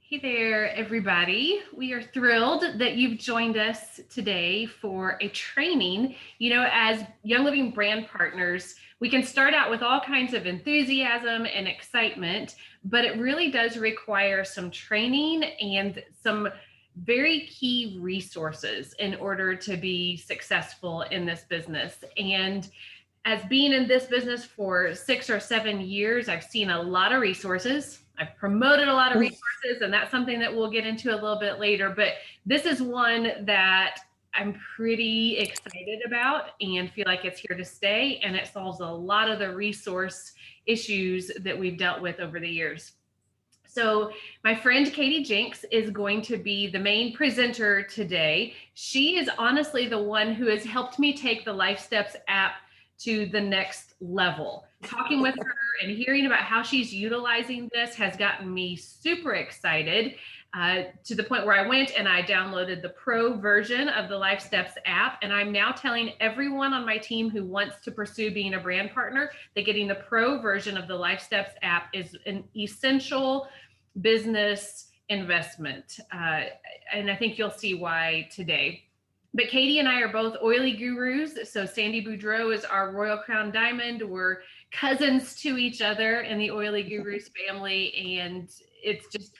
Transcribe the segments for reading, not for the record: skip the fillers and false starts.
Hey there, everybody. We are thrilled that you've joined us today for a training. As Young Living brand partners, we can start out with all kinds of enthusiasm and excitement, but it really does require some training and some very key resources in order to be successful in this business. And as being in this business for 6 or 7 years, I've seen a lot of resources. I've promoted a lot of resources, and that's something that we'll get into a little bit later. But this is one that I'm pretty excited about and feel like it's here to stay. And it solves a lot of the resource issues that we've dealt with over the years. So my friend Katie Jenks is going to be the main presenter today. She is honestly the one who has helped me take the Life Steps app to the next level. Talking with her and hearing about how she's utilizing this has gotten me super excited to the point where I went and I downloaded the pro version of the Life Steps app. And I'm now telling everyone on my team who wants to pursue being a brand partner that getting the pro version of the Life Steps app is an essential business investment. And I think you'll see why today. But Katie and I are both oily gurus. So Sandy Boudreau is our Royal Crown Diamond. We're cousins to each other in the Oily Gurus family. And it's just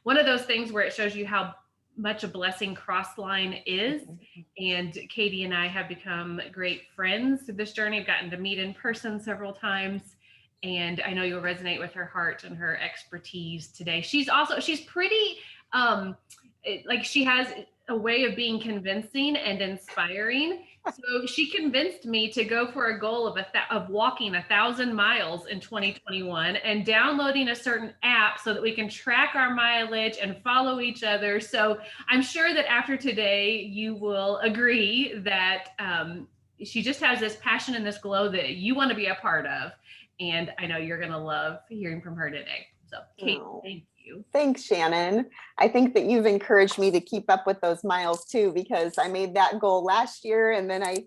one of those things where it shows you how much a blessing Crossline is. And Katie and I have become great friends through this journey. I've gotten to meet in person several times. And I know you'll resonate with her heart and her expertise today. She's pretty, she has a way of being convincing and inspiring. So she convinced me to go for a goal of walking 1,000 miles in 2021 and downloading a certain app so that we can track our mileage and follow each other. So I'm sure that after today, you will agree that she just has this passion and this glow that you want to be a part of. And I know you're going to love hearing from her today. So Kate, thank you. Thanks, Shannon. I think that you've encouraged me to keep up with those miles too, because I made that goal last year and then I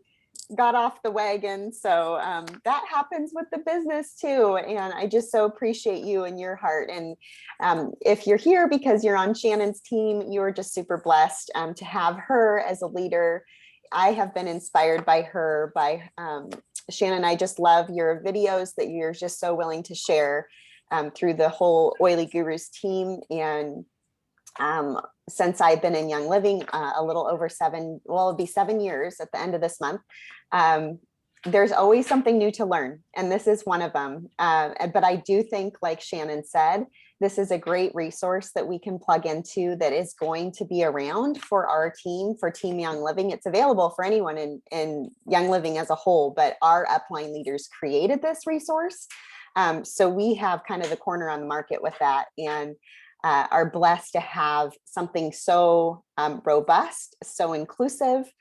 got off the wagon. So that happens with the business too. And I just so appreciate you and your heart. And if you're here because you're on Shannon's team, you're just super blessed to have her as a leader. I have been inspired by her, by Shannon. I just love your videos that you're just so willing to share through the whole Oily Gurus team. And since I've been in Young Living a little over it'll be 7 years at the end of this month, there's always something new to learn. And this is one of them. But I do think, like Shannon said, this is a great resource that we can plug into that is going to be around for our team, for Team Young Living. It's available for anyone in Young Living as a whole, but our upline leaders created this resource. So we have kind of the corner on the market with that, and are blessed to have something so robust, so inclusive,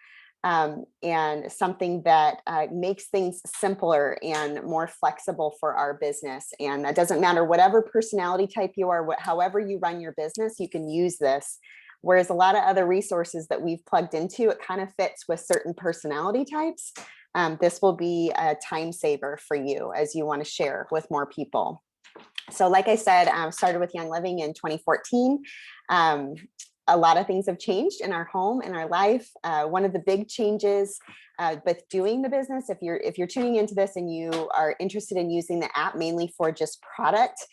and something that makes things simpler and more flexible for our business. And that doesn't matter whatever personality type you are, however you run your business, you can use this. Whereas a lot of other resources that we've plugged into, it kind of fits with certain personality types. This will be a time saver for you as you want to share with more people. So like I said, started with Young Living in 2014. A lot of things have changed in our home, in our life. One of the big changes with doing the business, if you're tuning into this and you are interested in using the app mainly for just product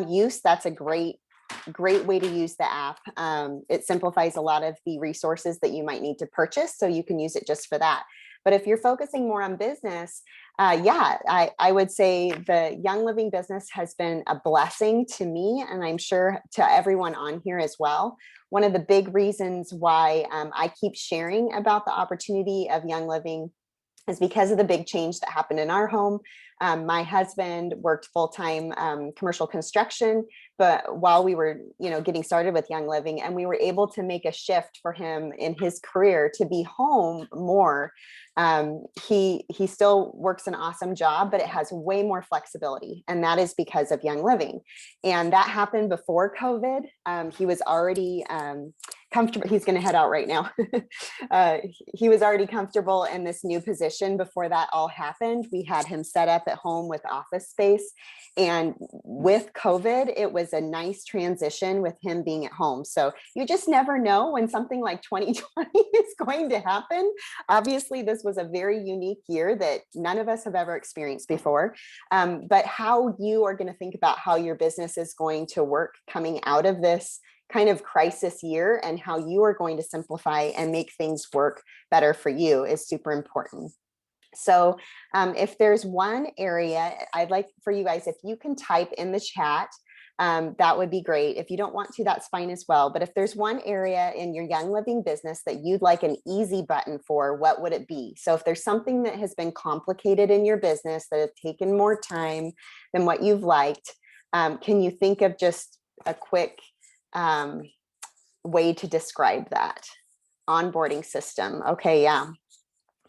use, that's a great way to use the app. It simplifies a lot of the resources that you might need to purchase, so you can use it just for that. But if you're focusing more on business, I would say the Young Living business has been a blessing to me, and I'm sure to everyone on here as well. One of the big reasons why I keep sharing about the opportunity of Young Living is because of the big change that happened in our home. My husband worked full-time commercial construction, but while we were, getting started with Young Living, and we were able to make a shift for him in his career to be home more. He still works an awesome job, but it has way more flexibility, and that is because of Young Living. And that happened before COVID. He was already comfortable. He's going to head out right now. He was already comfortable in this new position before that all happened. We had him set up at home with office space. And with COVID, it was a nice transition with him being at home. So you just never know when something like 2020 is going to happen. Obviously, this was a very unique year that none of us have ever experienced before. But how you are going to think about how your business is going to work coming out of this kind of crisis year, and how you are going to simplify and make things work better for you is super important. So if there's one area, I'd like for you guys, if you can type in the chat, that would be great. If you don't want to, that's fine as well. But if there's one area in your Young Living business that you'd like an easy button for, what would it be? So if there's something that has been complicated in your business that have taken more time than what you've liked, can you think of just a quick way to describe that? Onboarding system. Okay, yeah.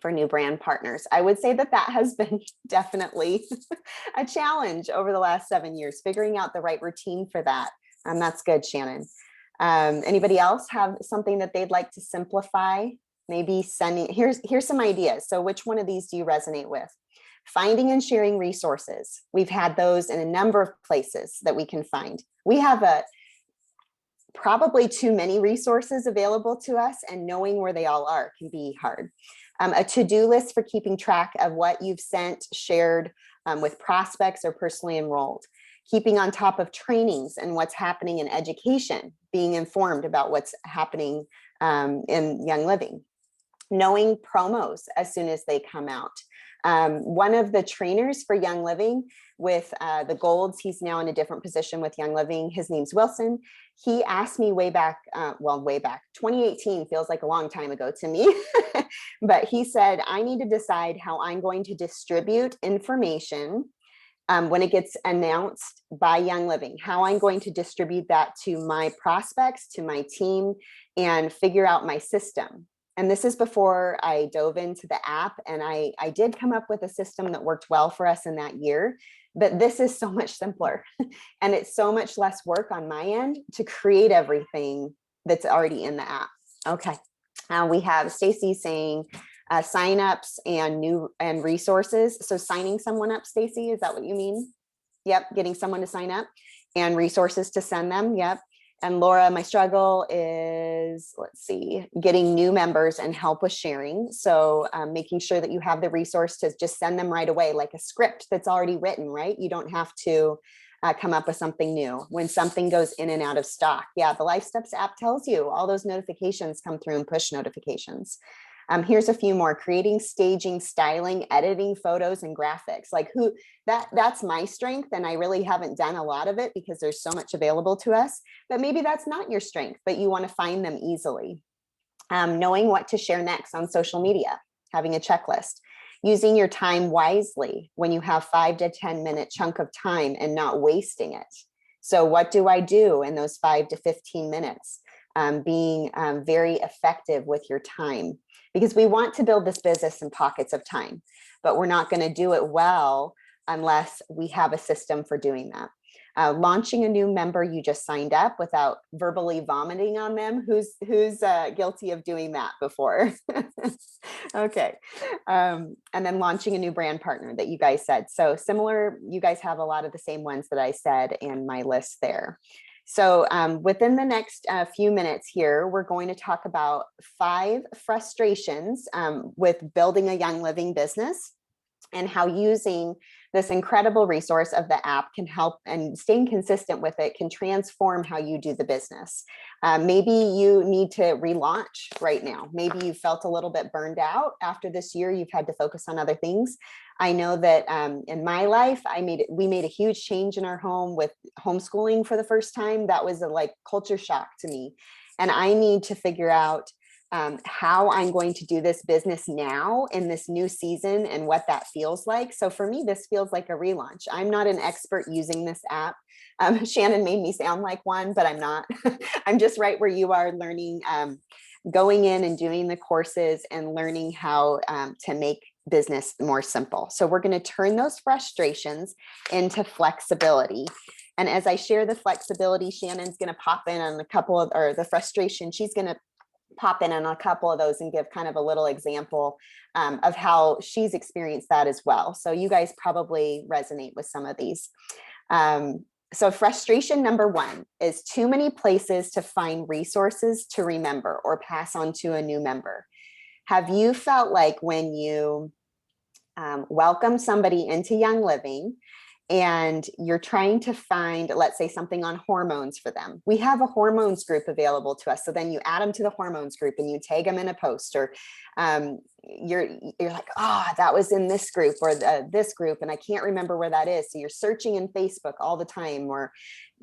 For new brand partners, I would say that has been definitely a challenge over the last 7 years, figuring out the right routine for that. That's good, Shannon. Anybody else have something that they'd like to simplify? Maybe sending, here's some ideas. So which one of these do you resonate with? Finding and sharing resources. We've had those in a number of places that we can find. We have probably too many resources available to us, and knowing where they all are can be hard. A to-do list for keeping track of what you've sent, shared with prospects or personally enrolled. Keeping on top of trainings and what's happening in education, being informed about what's happening in Young Living. Knowing promos as soon as they come out. One of the trainers for Young Living with the Golds, he's now in a different position with Young Living. His name's Wilson. He asked me way back, 2018 feels like a long time ago to me, but he said, I need to decide how I'm going to distribute information when it gets announced by Young Living, how I'm going to distribute that to my prospects, to my team, and figure out my system. And this is before I dove into the app, and I did come up with a system that worked well for us in that year, but this is so much simpler and it's so much less work on my end to create everything that's already in the app. Okay, we have Stacy saying signups and resources. So signing someone up, Stacy, is that what you mean? Yep, getting someone to sign up and resources to send them. Yep. And Laura, my struggle is, let's see, getting new members and help with sharing. So making sure that you have the resource to just send them right away, like a script that's already written, right? You don't have to come up with something new when something goes in and out of stock. Yeah, the Life Steps app tells you all those notifications come through in push notifications. Here's a few more: creating, staging, styling, editing photos and graphics. Like that's my strength. And I really haven't done a lot of it because there's so much available to us, but maybe that's not your strength, but you want to find them easily. Knowing what to share next on social media, having a checklist, using your time wisely when you have 5 to 10 minute chunk of time and not wasting it. So what do I do in those 5 to 15 minutes? Being very effective with your time, because we want to build this business in pockets of time, but we're not going to do it well unless we have a system for doing that. Launching a new member you just signed up without verbally vomiting on them. Who's guilty of doing that before? Okay. And then launching a new brand partner that you guys said. So similar, you guys have a lot of the same ones that I said in my list there. So within the next few minutes here, we're going to talk about 5 frustrations with building a Young Living business, and how using this incredible resource of the app can help, and staying consistent with it can transform how you do the business. Maybe you need to relaunch right now. Maybe you felt a little bit burned out after this year. You've had to focus on other things. I know that in my life, we made a huge change in our home with homeschooling for the first time. That was a culture shock to me. And I need to figure out how I'm going to do this business now in this new season and what that feels like. So for me, this feels like a relaunch. I'm not an expert using this app. Shannon made me sound like one, but I'm not. I'm just right where you are, learning, going in and doing the courses and learning how to make business more simple. So we're going to turn those frustrations into flexibility. And as I share the flexibility, Shannon's going to pop in on a couple of, or the frustration, she's going to pop in on a couple of those and give kind of a little example of how she's experienced that as well. So you guys probably resonate with some of these. So frustration number one is too many places to find resources to remember or pass on to a new member. Have you felt like when you welcome somebody into Young Living and you're trying to find, let's say, something on hormones for them? We have a hormones group available to us. So then you add them to the hormones group and you tag them in a post, or you're like, oh, that was in this group or this group, and I can't remember where that is. So you're searching in Facebook all the time, or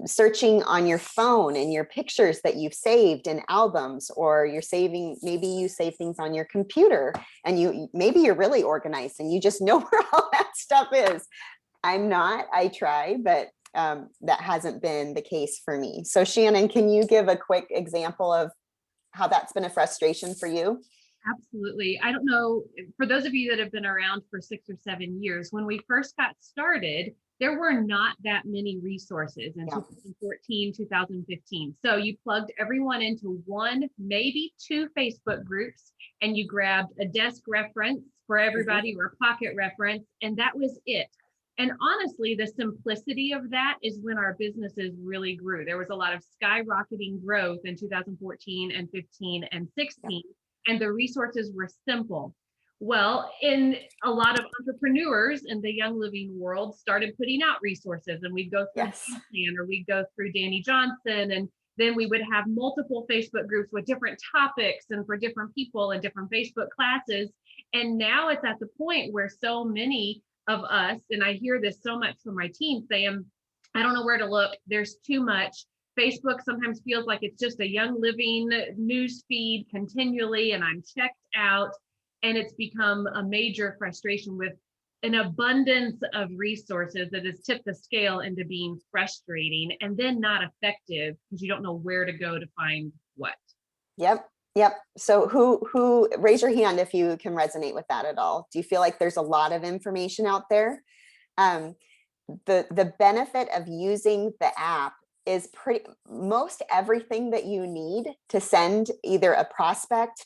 searching on your phone and your pictures that you've saved in albums, or you're saving, maybe you save things on your computer and maybe you're really organized and you just know where all that stuff is. I'm not, I try, but that hasn't been the case for me. So Shannon, can you give a quick example of how that's been a frustration for you? Absolutely. I don't know, for those of you that have been around for 6 or 7 years, when we first got started, there were not that many resources in 2014, 2015. So you plugged everyone into one, maybe two Facebook groups, and you grabbed a desk reference for everybody or a pocket reference, and that was it. And honestly, the simplicity of that is when our businesses really grew. There was a lot of skyrocketing growth in 2014 and 15 and 16, and the resources were simple. Well, in a lot of entrepreneurs in the Young Living world started putting out resources, and we'd go through Plan, or we'd go through Danny Johnson, and then we would have multiple Facebook groups with different topics and for different people and different Facebook classes. And now it's at the point where so many of us, and I hear this so much from my team saying, I don't know where to look. There's too much. Facebook sometimes feels like it's just a Young Living news feed continually, and I'm checked out. And it's become a major frustration with an abundance of resources that has tipped the scale into being frustrating and then not effective because you don't know where to go to find what. Yep. So who raise your hand if you can resonate with that at all? Do you feel like there's a lot of information out there? The benefit of using the app is most everything that you need to send either a prospect,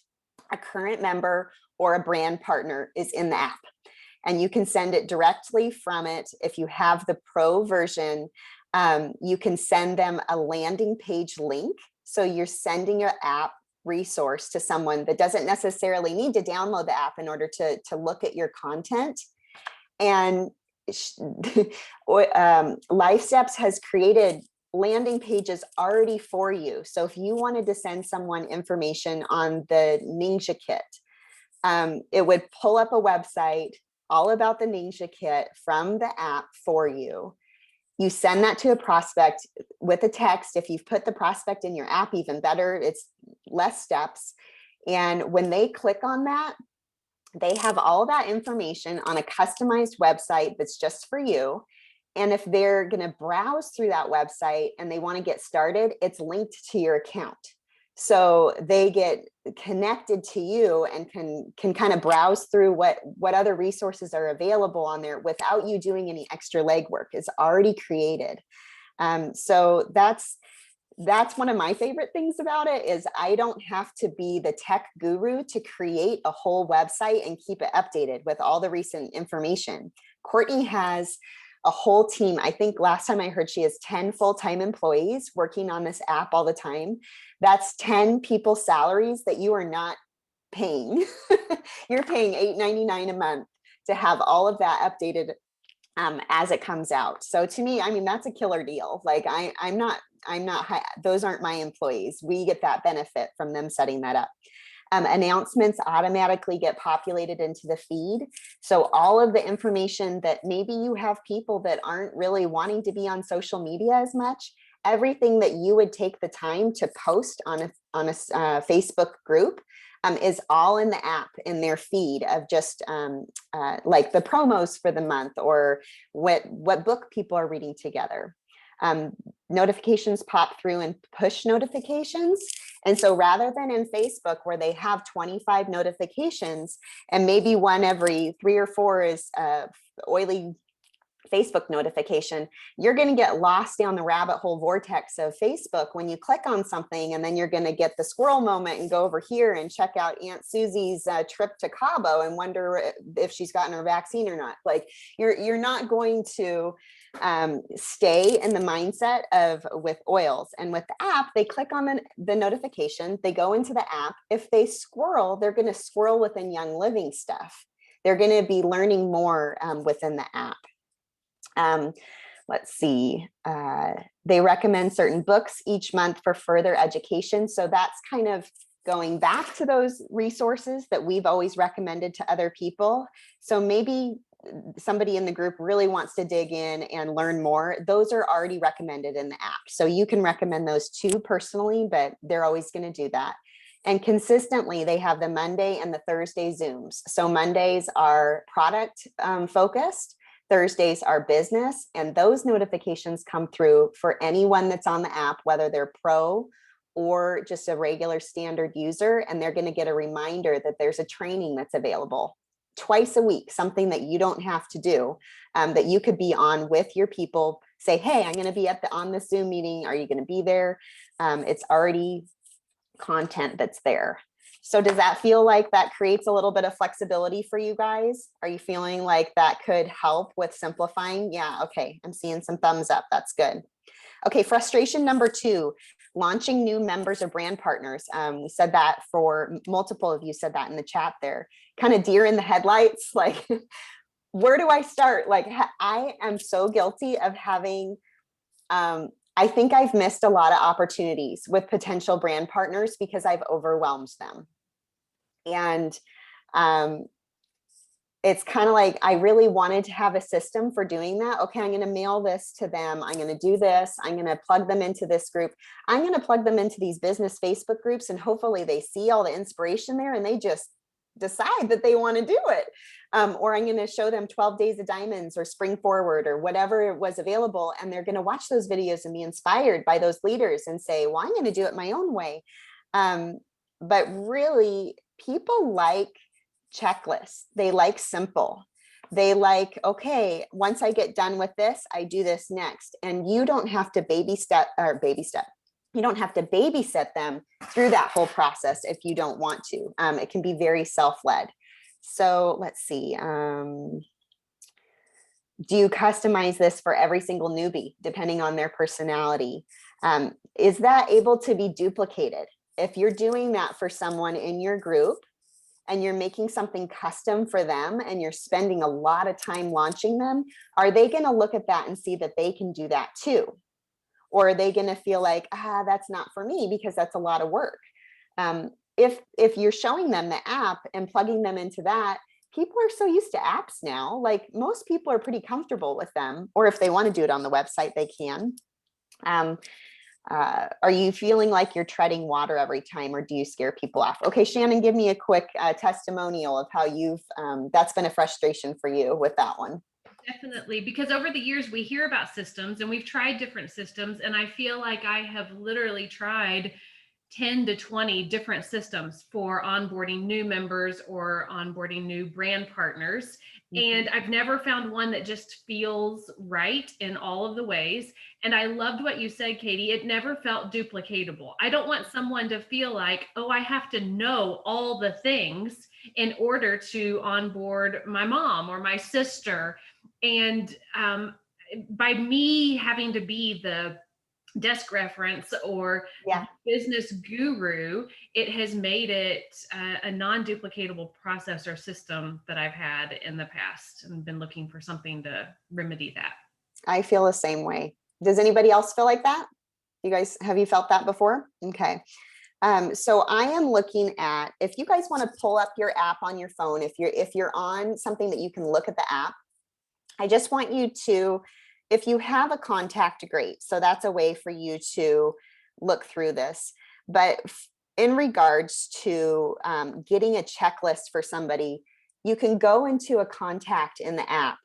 a current member, or a brand partner is in the app. And you can send it directly from it. If you have the pro version, you can send them a landing page link. So you're sending your app resource to someone that doesn't necessarily need to download the app in order to look at your content. And Life Steps has created landing pages already for you. So if you wanted to send someone information on the Ninja Kit, it would pull up a website all about the Ninja Kit from the app for you. You send that to a prospect with a text. If you've put the prospect in your app, even better, it's less steps. And when they click on that, they have all that information on a customized website that's just for you. And if they're going to browse through that website and they want to get started, it's linked to your account. So they get connected to you and can kind of browse through what other resources are available on there without you doing any extra legwork. It's already created. So that's one of my favorite things about it is I don't have to be the tech guru to create a whole website and keep it updated with all the recent information. Courtney has a whole team. I think last time I heard she has 10 full-time employees working on this app all the time. That's 10 people's salaries that you are not paying. You're paying $8.99 a month to have all of that updated as it comes out. So to me, I mean, that's a killer deal. Like I'm not, those aren't my employees. We get that benefit from them setting that up. Announcements automatically get populated into the feed. So all of the information that maybe you have people that aren't really wanting to be on social media as much, everything that you would take the time to post on a Facebook group is all in the app in their feed of just like the promos for the month or what book people are reading together. Notifications pop through and push notifications. And so rather than in Facebook where they have 25 notifications and maybe one every 3 or 4 is oily Facebook notification, you're going to get lost down the rabbit hole vortex of Facebook when you click on something, and then you're going to get the squirrel moment and go over here and check out Aunt Susie's trip to Cabo and wonder if she's gotten her vaccine or not. Like you're not going to stay in the mindset of with oils. And with the app, they click on the notification, they go into the app. If they squirrel, they're going to squirrel within Young Living stuff. They're going to be learning more within the app. Let's see, they recommend certain books each month for further education. So that's kind of going back to those resources that we've always recommended to other people. So maybe somebody in the group really wants to dig in and learn more. Those are already recommended in the app. So you can recommend those too personally, but they're always going to do that. And consistently, they have the Monday and the Thursday Zooms. So Mondays are product focused. Thursdays are business, and those notifications come through for anyone that's on the app, whether they're pro or just a regular standard user, and they're going to get a reminder that there's a training that's available twice a week, something that you don't have to do, that you could be on with your people. Say, hey, I'm going to be on this Zoom meeting. Are you going to be there? It's already content that's there. So does that feel like that creates a little bit of flexibility for you guys? Are you feeling like that could help with simplifying? Yeah, okay, I'm seeing some thumbs up. That's good. Okay, frustration number 2, launching new members or brand partners. We said that for multiple of you said that in the chat there. Kind of deer in the headlights, like, where do I start? Like, I am so guilty of having, I think I've missed a lot of opportunities with potential brand partners because I've overwhelmed them. And it's kind of like, I really wanted to have a system for doing that. Okay, I'm going to mail this to them. I'm going to do this. I'm going to plug them into this group. I'm going to plug them into these business Facebook groups, and hopefully they see all the inspiration there and they just decide that they want to do it. Or I'm going to show them 12 Days of Diamonds or Spring Forward or whatever was available. And they're going to watch those videos and be inspired by those leaders and say, well, I'm going to do it my own way. But really, people like checklists. They like simple. They like, okay, once I get done with this, I do this next. And you don't have to baby step. You don't have to babysit them through that whole process if you don't want to. It can be very self-led. So let's see. Do you customize this for every single newbie, depending on their personality? Is that able to be duplicated? If you're doing that for someone in your group and you're making something custom for them and you're spending a lot of time launching them, are they going to look at that and see that they can do that too? Or are they going to feel like, that's not for me because that's a lot of work? If you're showing them the app and plugging them into that, people are so used to apps now. Like, most people are pretty comfortable with them, or if they want to do it on the website, they can. Are you feeling like you're treading water every time, or do you scare people off? Okay, Shannon, give me a quick testimonial of how you've, that's been a frustration for you with that one. Definitely, because over the years we hear about systems and we've tried different systems, and I feel like I have literally tried 10 to 20 different systems for onboarding new members or onboarding new brand partners. And I've never found one that just feels right in all of the ways. And I loved what you said, Katie. It never felt duplicatable. I don't want someone to feel like, oh, I have to know all the things in order to onboard my mom or my sister. And by me having to be the desk reference or business guru, it has made it a non-duplicatable process or system that I've had in the past, and been looking for something to remedy that. I feel the same way. Does anybody else feel like that? You guys, have you felt that before? Okay. So I am looking at, if you guys want to pull up your app on your phone, if you're on something that you can look at the app, I just want you to, if you have a contact, great. So that's a way for you to look through this. But in regards to getting a checklist for somebody, you can go into a contact in the app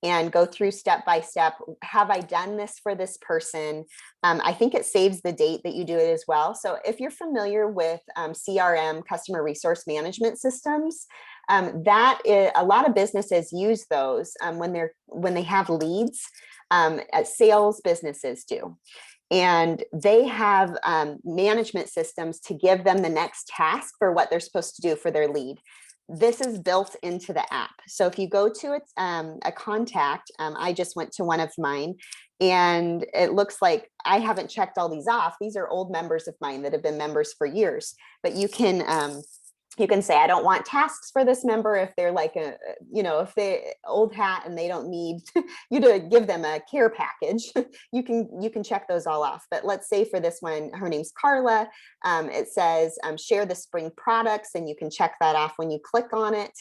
and go through step by step. Have I done this for this person? I think it saves the date that you do it as well. So if you're familiar with CRM, customer resource management systems, A lot of businesses use those when they have leads. Sales businesses do. And they have management systems to give them the next task for what they're supposed to do for their lead. This is built into the app. So if you go to a contact, I just went to one of mine, and it looks like I haven't checked all these off. These are old members of mine that have been members for years, but you can say, I don't want tasks for this member if they're like if they old hat and they don't need you to give them a care package. you can check those all off. But let's say for this one, her name's Carla. It says share the spring products, and you can check that off. When you click on it,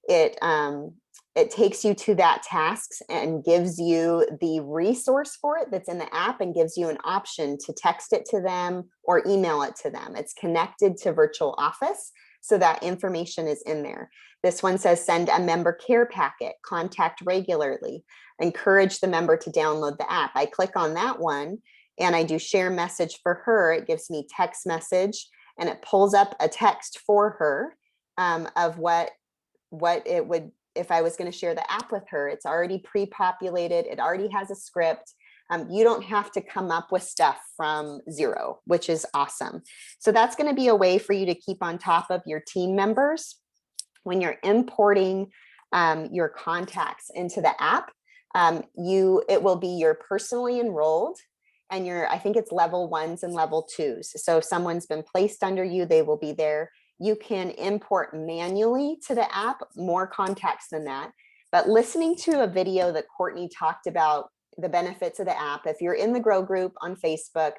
it takes you to that tasks and gives you the resource for it that's in the app, and gives you an option to text it to them or email it to them. It's connected to Virtual Office, so that information is in there. This one says send a member care packet, contact regularly, encourage the member to download the app. I click on that one and I do share message for her. It gives me text message, and it pulls up a text for her of what it would, if I was going to share the app with her. It's already pre-populated. It already has a script. You don't have to come up with stuff from zero, which is awesome. So that's going to be a way for you to keep on top of your team members when you're importing your contacts into the app. It will be your personally enrolled, and I think it's level 1s and level 2s. So if someone's been placed under you, they will be there. You can import manually to the app more contacts than that. But listening to a video that Courtney talked about the benefits of the app, if you're in the Grow group on Facebook,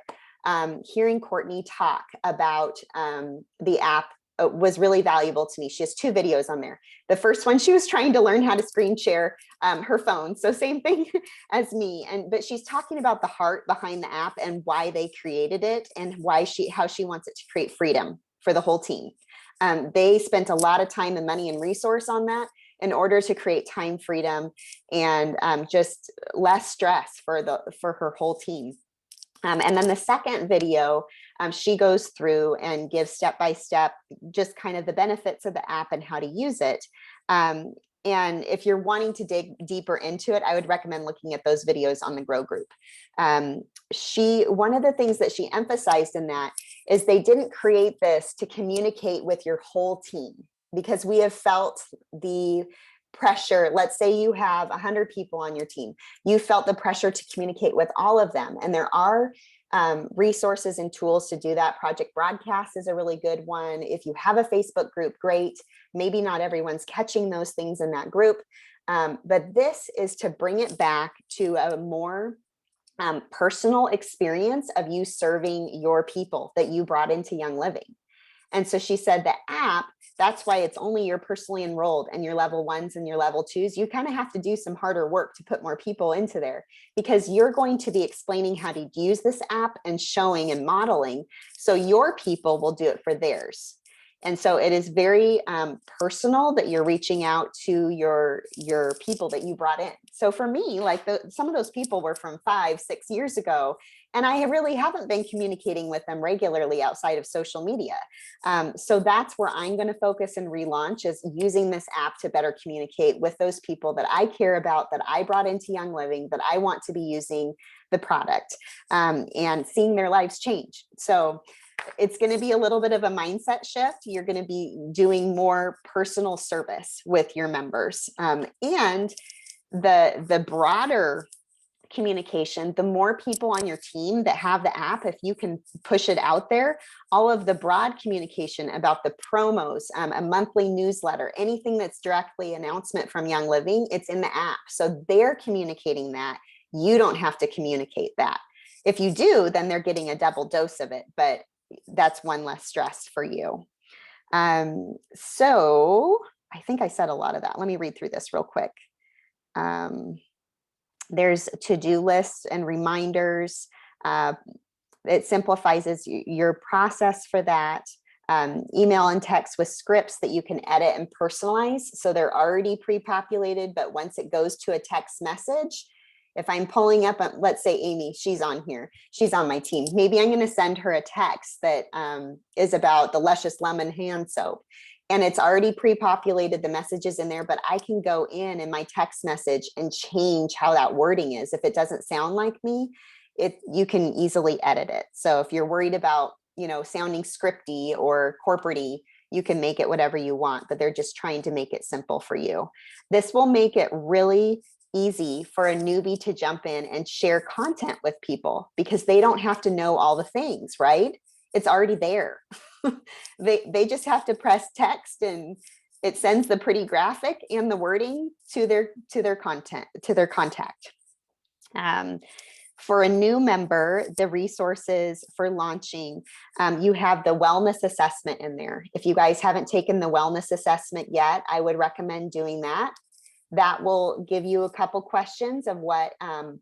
hearing Courtney talk about the app was really valuable to me. She has 2 videos on there. The first one, she was trying to learn how to screen share her phone. So same thing as me. But she's talking about the heart behind the app and why they created it, and how she wants it to create freedom for the whole team. They spent a lot of time and money and resource on that in order to create time freedom and just less stress for her whole team. And then the second video, she goes through and gives step-by-step just kind of the benefits of the app and how to use it. And if you're wanting to dig deeper into it, I would recommend looking at those videos on the Grow group. One of the things that she emphasized in that is they didn't create this to communicate with your whole team, because we have felt the pressure. Let's say you have 100 people on your team. You felt the pressure to communicate with all of them. And there are resources and tools to do that. Project Broadcast is a really good one. If you have a Facebook group, great. Maybe not everyone's catching those things in that group. But this is to bring it back to a more personal experience of you serving your people that you brought into Young Living. And so she said the app, that's why it's only your personally enrolled and your level 1s and your level 2s. You kind of have to do some harder work to put more people into there, because you're going to be explaining how to use this app and showing and modeling. So your people will do it for theirs. And so it is very personal that you're reaching out to your people that you brought in. So for me, like some of those people were from 5-6 years ago, and I really haven't been communicating with them regularly outside of social media. So that's where I'm going to focus and relaunch, is using this app to better communicate with those people that I care about, that I brought into Young Living, that I want to be using the product, and seeing their lives change. So it's going to be a little bit of a mindset shift. You're going to be doing more personal service with your members, and the broader communication, the more people on your team that have the app, if you can push it out there, all of the broad communication about the promos, a monthly newsletter, anything that's directly announcement from Young Living, it's in the app. So they're communicating that. You don't have to communicate that. If you do, then they're getting a double dose of it, but that's one less stress for you. So I think I said a lot of that. Let me read through this real quick. There's to-do lists and reminders. It simplifies your process for that. Email and text with scripts that you can edit and personalize. So they're already pre-populated, but once it goes to a text message, if I'm pulling up, let's say Amy, she's on here, she's on my team. Maybe I'm going to send her a text that is about the Luscious Lemon hand soap. and it's already pre-populated the messages in there, but I can go in my text message and change how that wording is. If it doesn't sound like me, you can easily edit it. So if you're worried about, sounding scripty or corporate-y, you can make it whatever you want, but they're just trying to make it simple for you. This will make it really easy for a newbie to jump in and share content with people, because they don't have to know all the things, right? It's already there. They just have to press text, and it sends the pretty graphic and the wording to their contact. For a new member, the resources for launching, you have the wellness assessment in there. If you guys haven't taken the wellness assessment yet, I would recommend doing that. That will give you a couple questions of what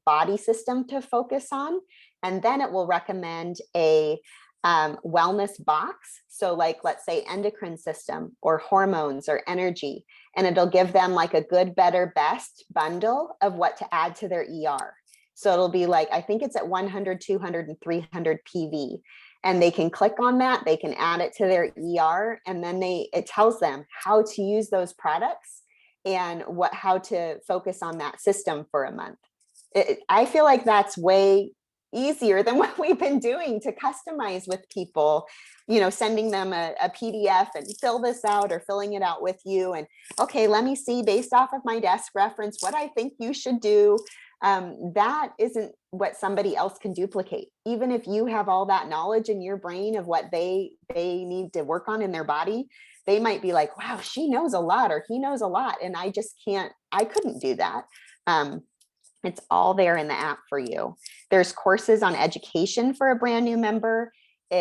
body system to focus on. And then it will recommend a wellness box. So like, let's say endocrine system or hormones or energy, and it'll give them like a good, better, best bundle of what to add to their ER. So it'll be like, I think it's at 100, 200, and 300 PV. And they can click on that, they can add it to their ER, and then it tells them how to use those products and how to focus on that system for a month. I feel like that's way easier than what we've been doing to customize with people, sending them a PDF and fill this out, or filling it out with you. And okay, let me see based off of my desk reference what I think you should do. That isn't what somebody else can duplicate. Even if you have all that knowledge in your brain of what they need to work on in their body, they might be like, wow, she knows a lot, or he knows a lot, and I couldn't do that. It's all there in the app for you. There's courses on education for a brand new member.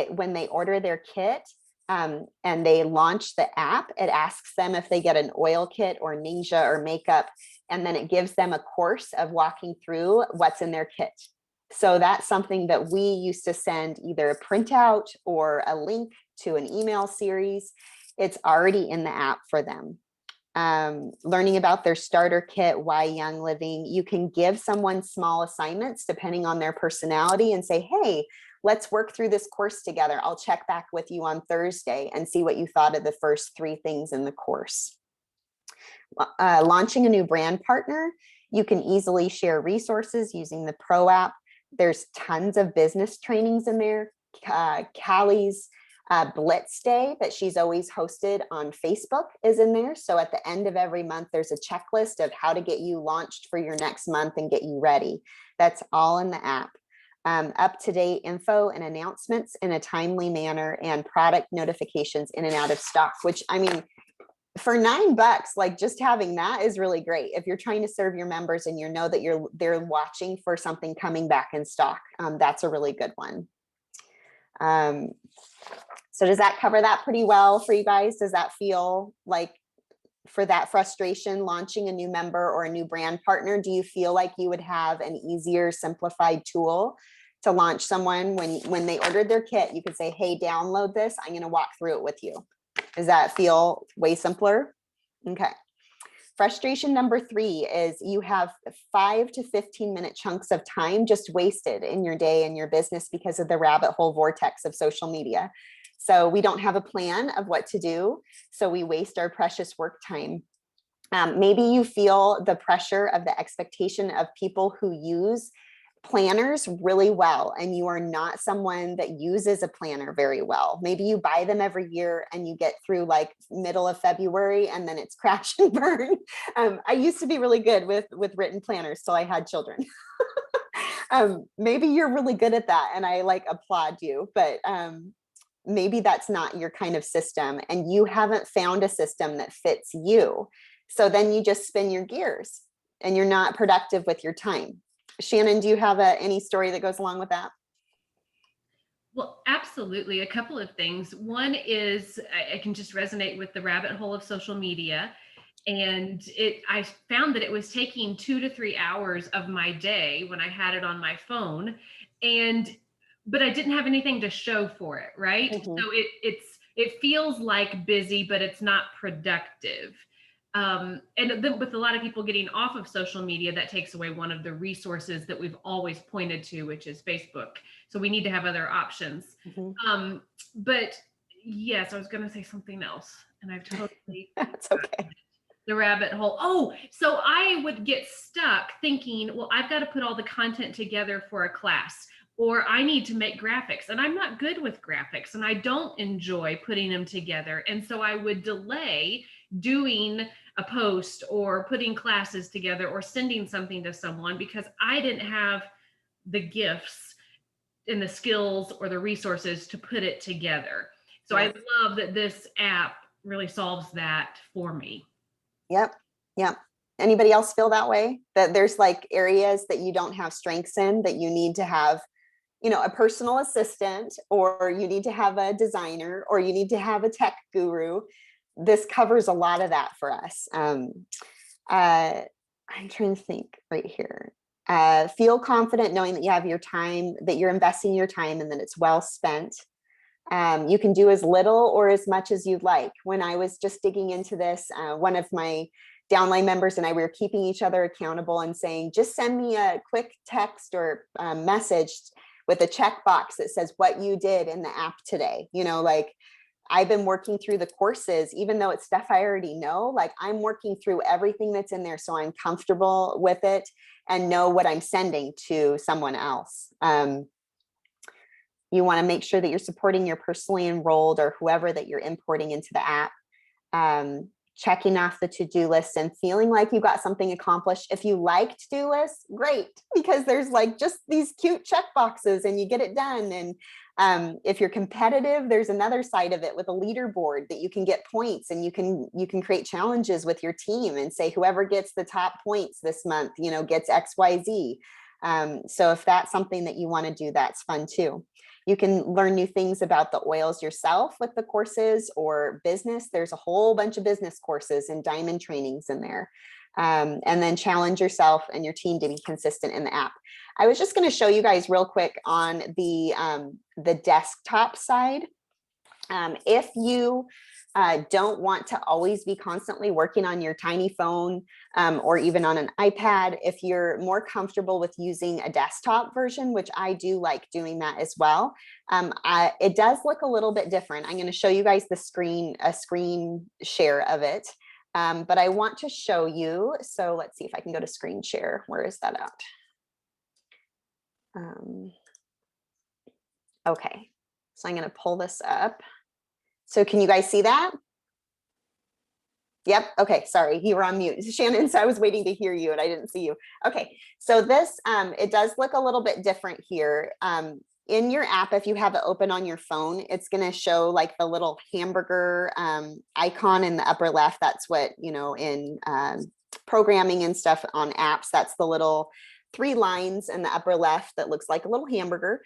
When they order their kit and they launch the app, it asks them if they get an oil kit or Ninja or makeup, and then it gives them a course of walking through what's in their kit. So that's something that we used to send either a printout or a link to an email series. It's already in the app for them. Learning about their starter kit, why Young Living. You can give someone small assignments depending on their personality and say, hey, let's work through this course together. I'll check back with you on Thursday and see what you thought of the first 3 things in the course. Launching a new brand partner, you can easily share resources using the Pro app. There's tons of business trainings in there. Callie's Blitz Day that she's always hosted on Facebook is in there. So at the end of every month, there's a checklist of how to get you launched for your next month and get you ready. That's all in the app. Up-to-date info and announcements in a timely manner, and product notifications in and out of stock, which, I mean, for $9, like just having that is really great. If you're trying to serve your members and that they're watching for something coming back in stock, that's a really good one. So does that cover that pretty well for you guys? Does that feel like, for that frustration launching a new member or a new brand partner, do you feel like you would have an easier, simplified tool to launch someone when they ordered their kit? You could say, hey, download this. I'm going to walk through it with you. Does that feel way simpler? Okay. Frustration number 3 is you have 5 to 15-minute chunks of time just wasted in your day and your business because of the rabbit hole vortex of social media. So we don't have a plan of what to do. So we waste our precious work time. Maybe you feel the pressure of the expectation of people who use planners really well, and you are not someone that uses a planner very well. Maybe you buy them every year and you get through like middle of February and then it's crash and burn. I used to be really good with written planners till I had children. Maybe you're really good at that and I applaud you, but maybe that's not your kind of system and you haven't found a system that fits you. So then you just spin your gears and you're not productive with your time. Shannon, do you have any story that goes along with that? Well, absolutely. A couple of things. One is I can just resonate with the rabbit hole of social media. And I found that it was taking 2 to 3 hours of my day when I had it on my phone. But I didn't have anything to show for it, right? Mm-hmm. So it feels like busy, but it's not productive. And then with a lot of people getting off of social media, that takes away one of the resources that we've always pointed to, which is Facebook. So we need to have other options. Mm-hmm. But yes, I was going to say something else. and I've totally That's okay. the rabbit hole. Oh, so I would get stuck thinking, well, I've got to put all the content together for a class, or I need to make graphics, and I'm not good with graphics, and I don't enjoy putting them together. And so I would delay doing a post or putting classes together or sending something to someone because I didn't have the gifts and the skills or the resources to put it together. So I love that this app really solves that for me. Yep. Yep. Anybody else feel that way? That there's like areas that you don't have strengths in, that you need to have, you know, a personal assistant, or you need to have a designer, or you need to have a tech guru. This covers a lot of that for us. I'm trying to think right here. Feel confident knowing that you have your time, that you're investing your time and that it's well spent. You can do as little or as much as you'd like. When I was just digging into this, one of my downline members and I, we were keeping each other accountable and saying, just send me a quick text or message with a checkbox that says what you did in the app today. You know, like, I've been working through the courses, even though it's stuff I already know, like I'm working through everything that's in there so I'm comfortable with it and know what I'm sending to someone else. You want to make sure that you're supporting your personally enrolled or whoever that you're importing into the app. Checking off the to-do list and feeling like you got something accomplished. If you like to-do lists, great, because there's like just these cute check boxes and you get it done. And if you're competitive, there's another side of it with a leaderboard that you can get points, and you can create challenges with your team and say whoever gets the top points this month, you know, gets XYZ. So if that's something that you want to do, that's fun too. You can learn new things about the oils yourself with the courses, or business. There's a whole bunch of business courses and diamond trainings in there. And then challenge yourself and your team to be consistent in the app. I was just going to show you guys real quick on the desktop side. If you don't want to always be constantly working on your tiny phone or even on an iPad, if you're more comfortable with using a desktop version, which I do like doing that as well, it does look a little bit different. I'm going to show you guys a screen share of it, but I want to show you. So let's see if I can go to screen share. Where is that at? Okay, so I'm going to pull this up. So can you guys see that? Yep. Okay. Sorry, you were on mute, Shannon. So I was waiting to hear you and I didn't see you. Okay. So this, it does look a little bit different here. In your app, if you have it open on your phone, it's going to show like the little hamburger icon in the upper left. That's what, you know, in programming and stuff on apps, that's the little 3 lines in the upper left that looks like a little hamburger.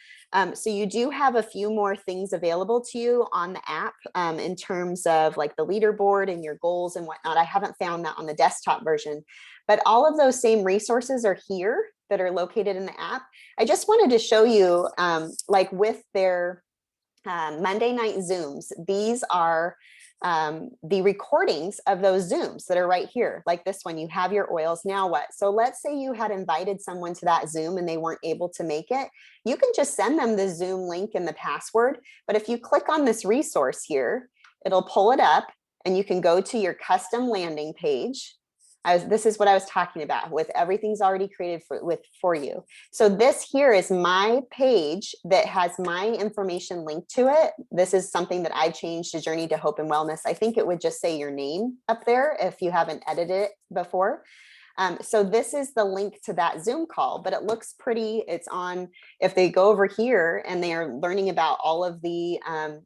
So you do have a few more things available to you on the app in terms of like the leaderboard and your goals and whatnot. I haven't found that on the desktop version, but all of those same resources are here that are located in the app. I just wanted to show you like with their Monday night Zooms, these are the recordings of those Zooms that are right here. Like this one, you have your oils. Now what? So let's say you had invited someone to that Zoom and they weren't able to make it. You can just send them the Zoom link and the password. But if you click on this resource here, it'll pull it up and you can go to your custom landing page. This is what I was talking about with everything's already created for you. So this here is my page that has my information linked to it. This is something that I changed to Journey to Hope and Wellness. I think it would just say your name up there if you haven't edited it before. So this is the link to that Zoom call, but it looks pretty. It's on, if they go over here and they are learning about all of the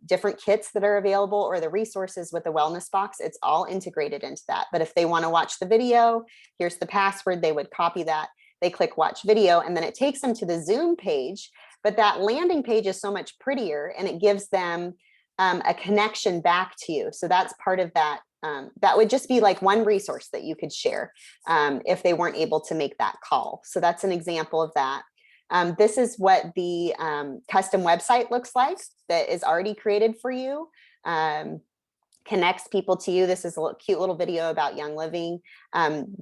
different kits that are available or the resources with the wellness box, it's all integrated into that. But if they want to watch the video, here's the password, they would copy that. They click watch video and then it takes them to the Zoom page. But that landing page is so much prettier and it gives them a connection back to you. So that's part of that. That would just be like one resource that you could share if they weren't able to make that call. So that's an example of that. This is what the custom website looks like that is already created for you. Connects people to you. This is a cute little video about Young Living.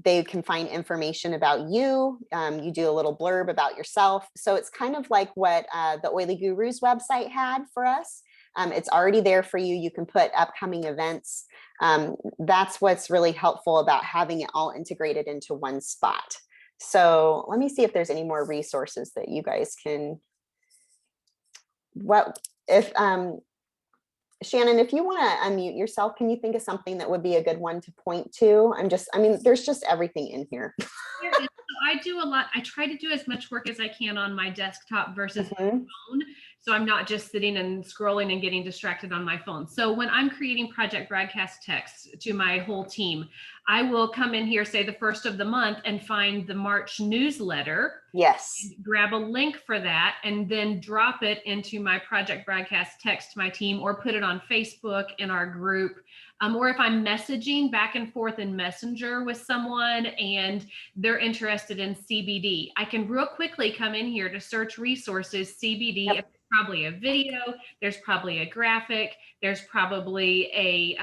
They can find information about you. You do a little blurb about yourself. So it's kind of like what the Oily Gurus website had for us. It's already there for you. You can put upcoming events. That's what's really helpful about having it all integrated into one spot. So let me see if there's any more resources that you guys can, Shannon, if you want to unmute yourself, can you think of something that would be a good one to point to? There's just everything in here. So I do a lot. I try to do as much work as I can on my desktop versus my phone. So I'm not just sitting and scrolling and getting distracted on my phone. So when I'm creating project broadcast text to my whole team, I will come in here, say the first of the month, and find the March newsletter. Yes. Grab a link for that and then drop it into my project broadcast text to my team, or put it on Facebook in our group. Or if I'm messaging back and forth in Messenger with someone and they're interested in CBD, I can real quickly come in here to search resources, CBD. Yep. Probably a video, there's probably a graphic, there's probably a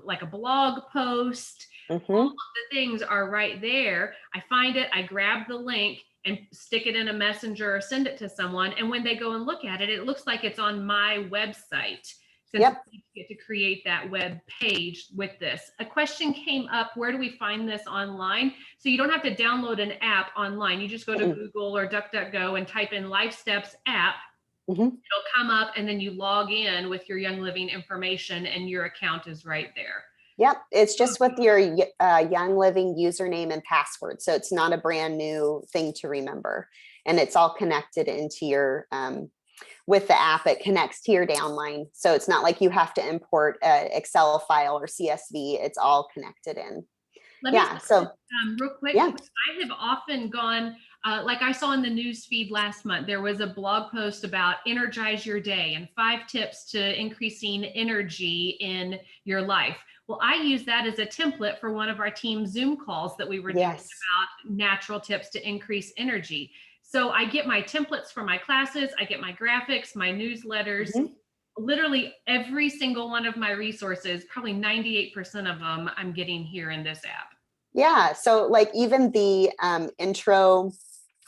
like a blog post. All of the things are right there. I find it, I grab the link and stick it in a messenger or send it to someone. And when they go and look at it, it looks like it's on my website. Since we get to create that web page with this. A question came up, where do we find this online? So you don't have to download an app online. You just go to Google or DuckDuckGo and type in Life Steps app. It'll come up, and then you log in with your Young Living information and your account is right there. Yep, it's just with your Young Living username and password. So it's not a brand new thing to remember. And it's all connected into your, with the app, it connects to your downline. So it's not like you have to import an Excel file or CSV. It's all connected in. Let me real quick. I have often gone, like I saw in the news feed last month, there was a blog post about energize your day and 5 tips to increasing energy in your life. Well, I use that as a template for one of our team Zoom calls that we were doing about natural tips to increase energy. So I get my templates for my classes, I get my graphics, my newsletters, literally every single one of my resources, probably 98% of them I'm getting here in this app. Yeah, so like even the intro,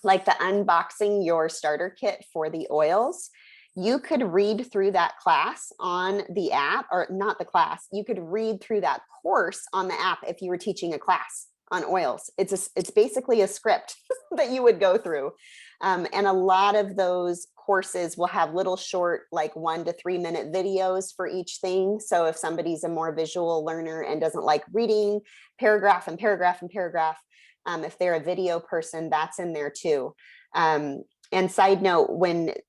like the unboxing your starter kit for the oils, you could read through that class on the app, or not the class, you could read through that course on the app if you were teaching a class on oils. It's basically a script that you would go through. And a lot of those courses will have little short, like 1 to 3 minute videos for each thing. So if somebody's a more visual learner and doesn't like reading paragraph and paragraph and paragraph, if they're a video person, that's in there too. And side note,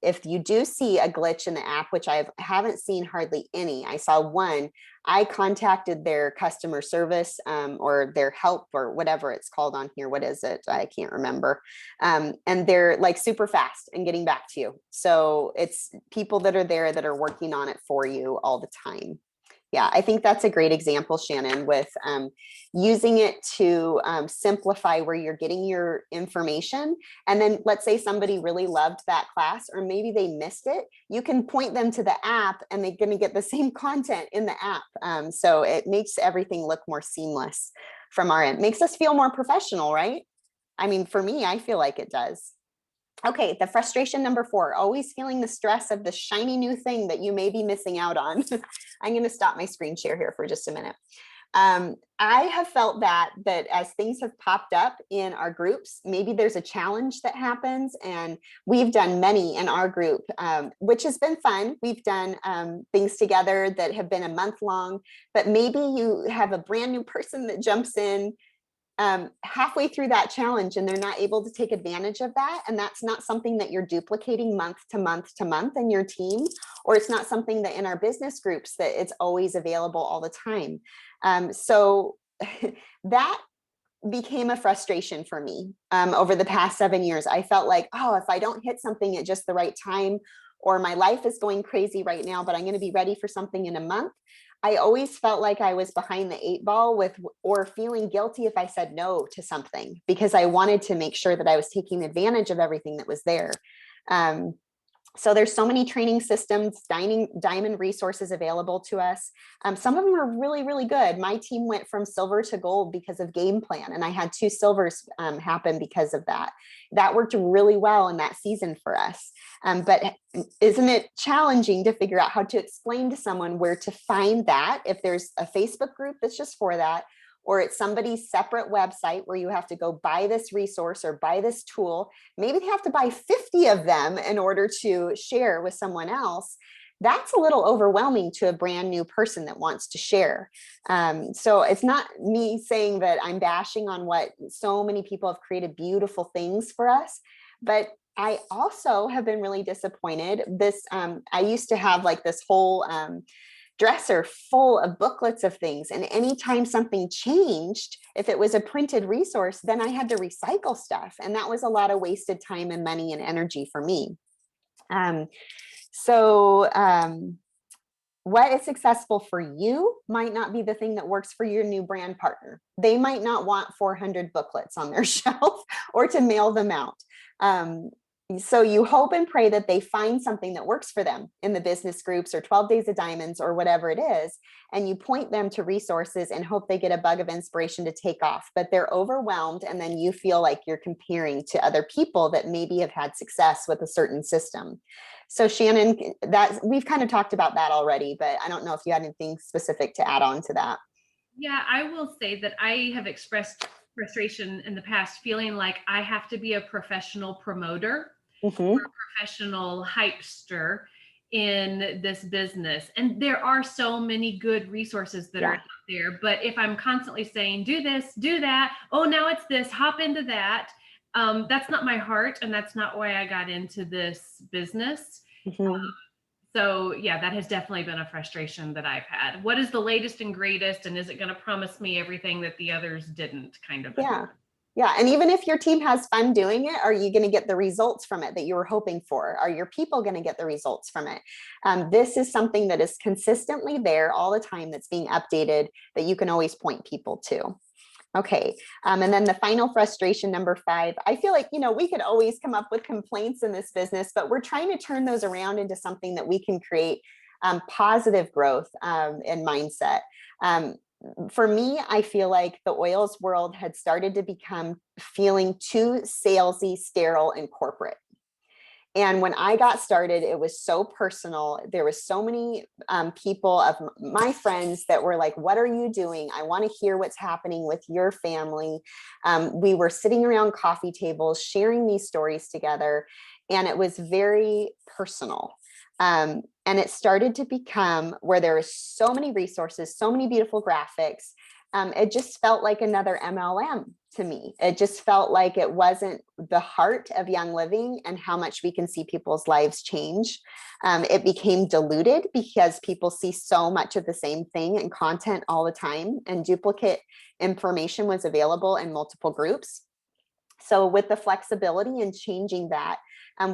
if you do see a glitch in the app, which I haven't seen hardly any, I saw one, I contacted their customer service or their help or whatever it's called on here. What is it? I can't remember. And they're like super fast and getting back to you. So it's people that are there that are working on it for you all the time. Yeah, I think that's a great example, Shannon, with using it to simplify where you're getting your information. And then let's say somebody really loved that class, or maybe they missed it. You can point them to the app and they're going to get the same content in the app. So it makes everything look more seamless from our end. Makes us feel more professional, right? I mean, for me, I feel like it does. Okay, the frustration number 4, always feeling the stress of the shiny new thing that you may be missing out on. I'm going to stop my screen share here for just a minute. I have felt that as things have popped up in our groups, maybe there's a challenge that happens, and we've done many in our group, which has been fun. We've done things together that have been a month long, but maybe you have a brand new person that jumps in halfway through that challenge and they're not able to take advantage of that. And that's not something that you're duplicating month to month to month in your team, or it's not something that in our business groups that it's always available all the time. So that became a frustration for me over the past 7 years. I felt like, oh, if I don't hit something at just the right time, or my life is going crazy right now, but I'm going to be ready for something in a month. I always felt like I was behind the 8 ball or feeling guilty if I said no to something, because I wanted to make sure that I was taking advantage of everything that was there. So there's so many training systems, diamond resources available to us. Some of them are really, really good. My team went from silver to gold because of game plan, and I had 2 silvers happen because of that. That worked really well in that season for us. But isn't it challenging to figure out how to explain to someone where to find that, if there's a Facebook group that's just for that, or it's somebody's separate website where you have to go buy this resource or buy this tool. Maybe they have to buy 50 of them in order to share with someone else. That's a little overwhelming to a brand new person that wants to share. So it's not me saying that I'm bashing on what so many people have created beautiful things for us, but I also have been really disappointed. I used to have like this whole dresser full of booklets of things. And anytime something changed, if it was a printed resource, then I had to recycle stuff. And that was a lot of wasted time and money and energy for me. What is successful for you might not be the thing that works for your new brand partner. They might not want 400 booklets on their shelf or to mail them out. So you hope and pray that they find something that works for them in the business groups or 12 Days of Diamonds or whatever it is. And you point them to resources and hope they get a bug of inspiration to take off, but they're overwhelmed. And then you feel like you're comparing to other people that maybe have had success with a certain system. So Shannon, we've kind of talked about that already, but I don't know if you had anything specific to add on to that. Yeah, I will say that I have expressed frustration in the past, feeling like I have to be a professional promoter. Mm-hmm. Professional hypester in this business. And there are so many good resources that are out there. But if I'm constantly saying, do this, do that, oh, now it's this, hop into that, that's not my heart. And that's not why I got into this business. Mm-hmm. So yeah, that has definitely been a frustration that I've had. What is the latest and greatest? And is it going to promise me everything that the others didn't, kind of? Yeah. Yeah. And even if your team has fun doing it, are you going to get the results from it that you were hoping for? Are your people going to get the results from it? This is something that is consistently there all the time, that's being updated, that you can always point people to. Okay. And then the final frustration, number 5, I feel like, we could always come up with complaints in this business, but we're trying to turn those around into something that we can create positive growth and mindset. For me, I feel like the oils world had started to become feeling too salesy, sterile, and corporate. And when I got started, it was so personal. There was so many people of my friends that were like, what are you doing? I want to hear what's happening with your family. We were sitting around coffee tables, sharing these stories together. And it was very personal. And it started to become where there was so many resources, so many beautiful graphics. It just felt like another MLM to me. It just felt like it wasn't the heart of Young Living and how much we can see people's lives change. It became diluted because people see so much of the same thing and content all the time, and duplicate information was available in multiple groups. So with the flexibility and changing that,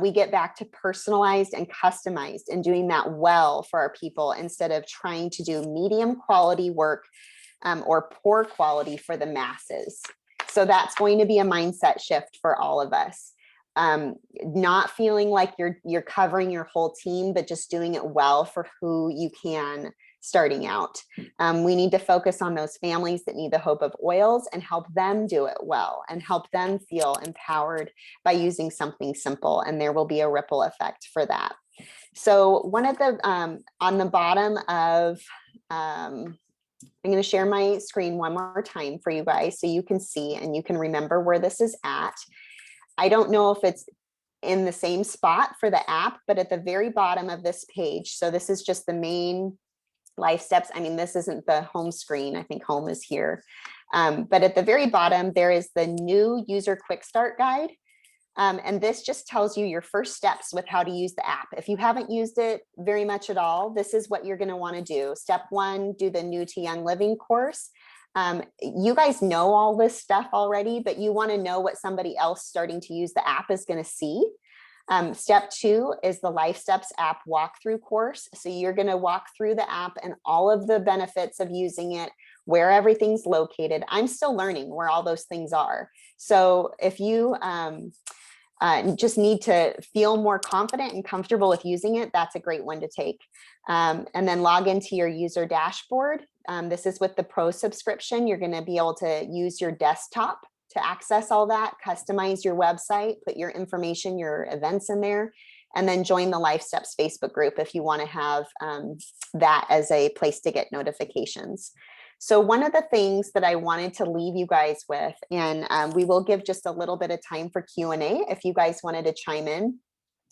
we get back to personalized and customized and doing that well for our people, instead of trying to do medium quality work or poor quality for the masses. So that's going to be a mindset shift for all of us. Not feeling like you're covering your whole team, but just doing it well for who you can starting out. We need to focus on those families that need the hope of oils and help them do it well and help them feel empowered by using something simple. And there will be a ripple effect for that. So one of the, on the bottom of, I'm going to share my screen one more time for you guys so you can see and you can remember where this is at. I don't know if it's in the same spot for the app, but at the very bottom of this page, so this is just the main life steps. I mean, this isn't the home screen. I think home is here. But at the very bottom, there is the new user quick start guide. And this just tells you your first steps with how to use the app. If you haven't used it very much at all, this is what you're going to want to do. Step 1, do the New to Young Living course. You guys know all this stuff already, but you want to know what somebody else starting to use the app is going to see. Step 2 is the Life Steps app walkthrough course. So you're going to walk through the app and all of the benefits of using it, where everything's located. I'm still learning where all those things are. So if you just need to feel more confident and comfortable with using it, that's a great one to take. And then log into your user dashboard. This is with the Pro subscription. You're going to be able to use your desktop to access all that, customize your website, put your information, your events in there, And then join the Life Steps Facebook group if you want to have that as a place to get notifications. So one of the things that I wanted to leave you guys with, and we will give just a little bit of time for Q&A if you guys wanted to chime in.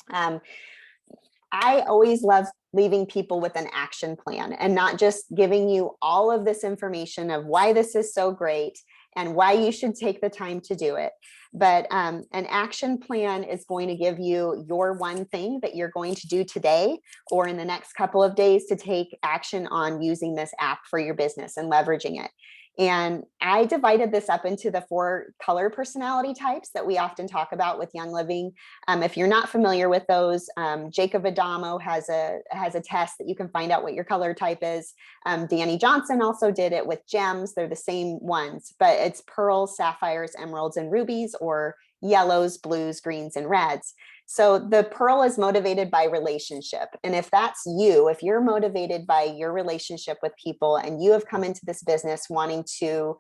I always love leaving people with an action plan and not just giving you all of this information of why this is so great and why you should take the time to do it. But an action plan is going to give you your one thing that you're going to do today or in the next couple of days to take action on using this app for your business and leveraging it. And I divided this up into the 4 color personality types that we often talk about with Young Living. If you're not familiar with those, Jacob Adamo has a test that you can find out what your color type is. Danny Johnson also did it with gems. They're the same ones, but it's pearls, sapphires, emeralds, and rubies, or yellows, blues, greens, and reds. So the pearl is motivated by relationship. And if that's you, if you're motivated by your relationship with people and you have come into this business wanting to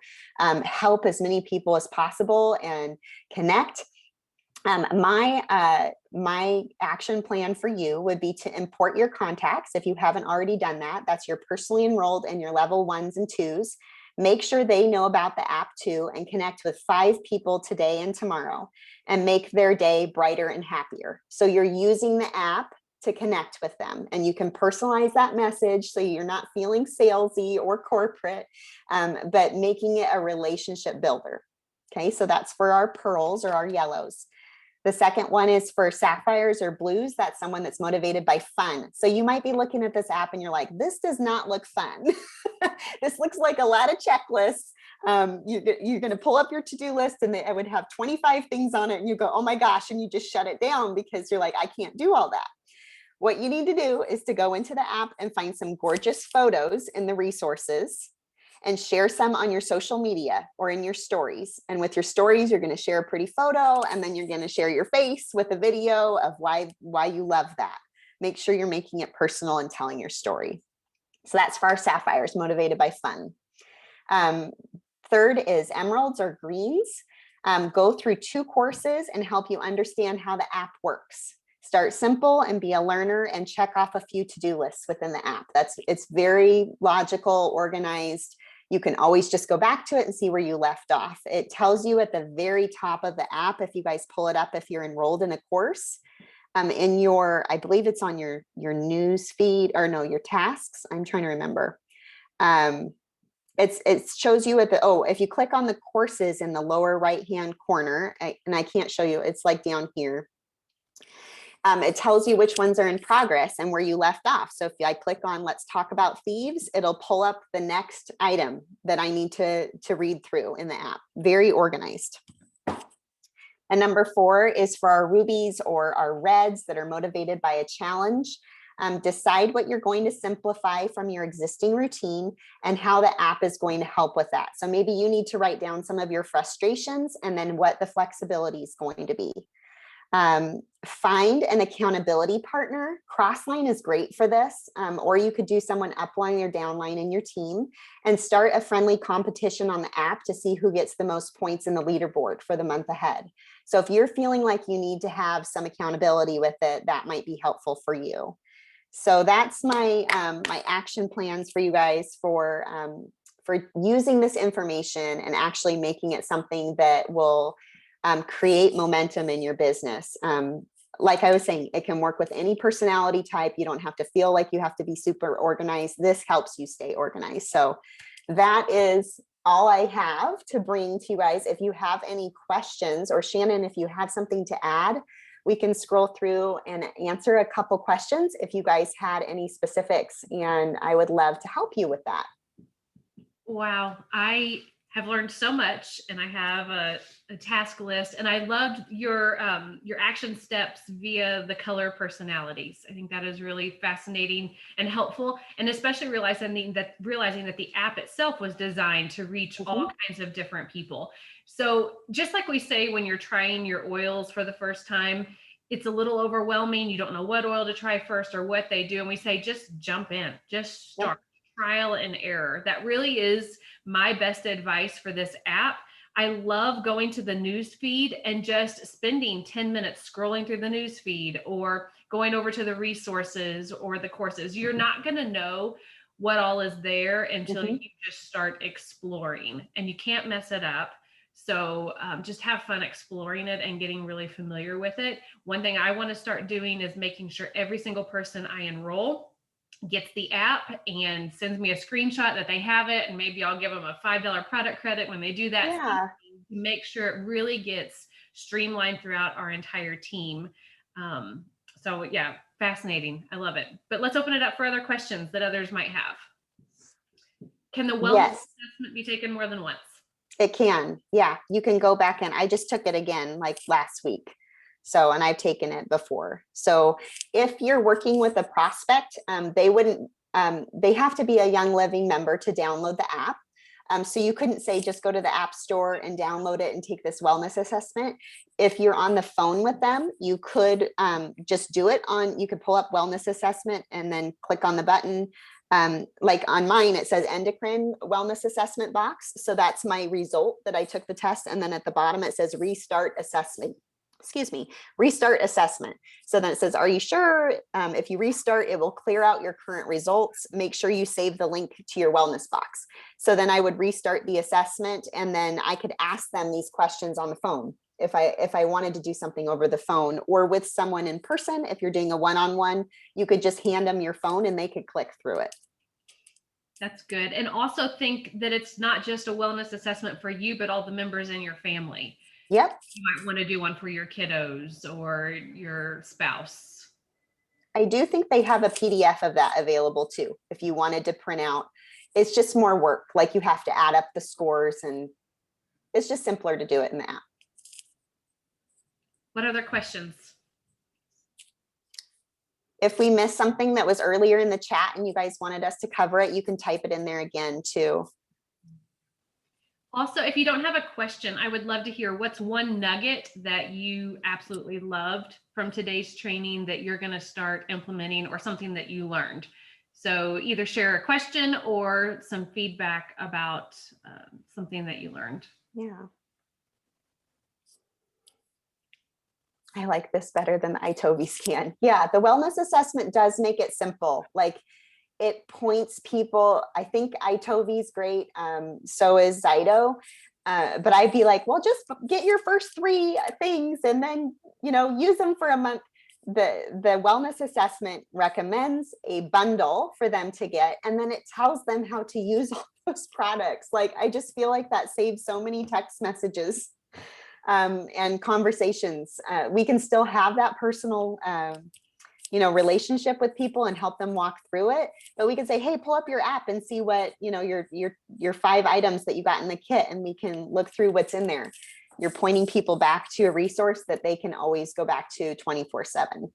help as many people as possible and connect, my action plan for you would be to import your contacts. If you haven't already done that, that's your personally enrolled and your level 1s and 2s. Make sure they know about the app too, and connect with 5 people today and tomorrow and make their day brighter and happier. So you're using the app to connect with them, and you can personalize that message so you're not feeling salesy or corporate, but making it a relationship builder. Okay, so that's for our pearls or our yellows. The second one is for sapphires or blues. That's someone that's motivated by fun. So you might be looking at this app and you're like, this does not look fun. This looks like a lot of checklists. You're going to pull up your to-do list and it would have 25 things on it and you go, oh my gosh, and you just shut it down because you're like, I can't do all that. What you need to do is to go into the app and find some gorgeous photos in the resources and share some on your social media or in your stories. And with your stories, you're going to share a pretty photo, and then you're going to share your face with a video of why you love that. Make sure you're making it personal and telling your story. So that's for our sapphires, motivated by fun. Third is emeralds or greens. Go through 2 courses and help you understand how the app works. Start simple and be a learner and check off a few to-do lists within the app. It's very logical, organized. You can always just go back to it and see where you left off. It tells you at the very top of the app, if you guys pull it up, if you're enrolled in a course, in your, I believe it's on your news feed, or no, your tasks. I'm trying to remember. It shows you at the, if you click on the courses in the lower right-hand corner, and I can't show you, it's like down here. It tells you which ones are in progress and where you left off. So if I click on Let's Talk About Thieves, it'll pull up the next item that I need to read through in the app. Very organized. And number 4 is for our rubies or our reds that are motivated by a challenge. Decide what you're going to simplify from your existing routine and how the app is going to help with that. So maybe you need to write down some of your frustrations and then what the flexibility is going to be. Find an accountability partner. Crossline is great for this, or you could do someone upline or downline in your team and start a friendly competition on the app to see who gets the most points in the leaderboard for the month ahead. So if you're feeling like you need to have some accountability with it, that might be helpful for you. So that's my my action plans for you guys for using this information and actually making it something that will create momentum in your business. Like I was saying, it can work with any personality type. You don't have to feel like you have to be super organized. This helps you stay organized. So that is all I have to bring to you guys. If you have any questions, or Shannon, if you have something to add, we can scroll through and answer a couple questions if you guys had any specifics, and I would love to help you with that. Wow, I have learned so much, and I have a task list, and I loved your action steps via the color personalities. I think that is really fascinating and helpful, and especially realizing that the app itself was designed to reach all kinds of different people. So just like we say, when you're trying your oils for the first time, it's a little overwhelming. You don't know what oil to try first or what they do. And we say, just jump in, just start. Trial and error. That really is my best advice for this app. I love going to the news feed and just spending 10 minutes scrolling through the news feed, or going over to the resources or the courses. You're not going to know what all is there until you just start exploring, and you can't mess it up. So just have fun exploring it and getting really familiar with it. One thing I want to start doing is making sure every single person I enroll gets the app and sends me a screenshot that they have it, and maybe I'll give them a $5 product credit when they do that. Yeah. Make sure it really gets streamlined throughout our entire team. So yeah, fascinating. I love it. But let's open it up for other questions that others might have. Can the wellness assessment be taken more than once? It can. Yeah, you can go back, and I just took it again like last week. So, and I've taken it before. So if you're working with a prospect, they have to be a Young Living member to download the app. So you couldn't say, just go to the app store and download it and take this wellness assessment. If you're on the phone with them, you could just do it you could pull up wellness assessment and then click on the button. Like on mine, it says endocrine wellness assessment box. So that's my result that I took the test. And then at the bottom, it says restart assessment. Restart assessment. So then it says, are you sure? If you restart, it will clear out your current results. Make sure you save the link to your wellness box. So then I would restart the assessment, and then I could ask them these questions on the phone. If I wanted to do something over the phone or with someone in person. If you're doing a one-on-one, you could just hand them your phone and they could click through it. That's good. And also think that it's not just a wellness assessment for you, but all the members in your family. Yep. You might want to do one for your kiddos or your spouse. I do think they have a PDF of that available too, if you wanted to print out. It's just more work. Like you have to add up the scores, and it's just simpler to do it in the app. What other questions? If we missed something that was earlier in the chat and you guys wanted us to cover it, you can type it in there again too. Also, if you don't have a question, I would love to hear what's one nugget that you absolutely loved from today's training that you're going to start implementing, or something that you learned. So either share a question or some feedback about something that you learned. Yeah. I like this better than the iToby scan. Yeah, the wellness assessment does make it simple. Like it points people. I think iToby is great. So is Zyto. But I'd be like, well, just get your first 3 things and then, use them for a month. The wellness assessment recommends a bundle for them to get, and then it tells them how to use all those products. Like, I just feel like that saves so many text messages and conversations. We can still have that personal relationship with people and help them walk through it. But we can say, hey, pull up your app and see what, your 5 items that you got in the kit, and we can look through what's in there. You're pointing people back to a resource that they can always go back to 24/7.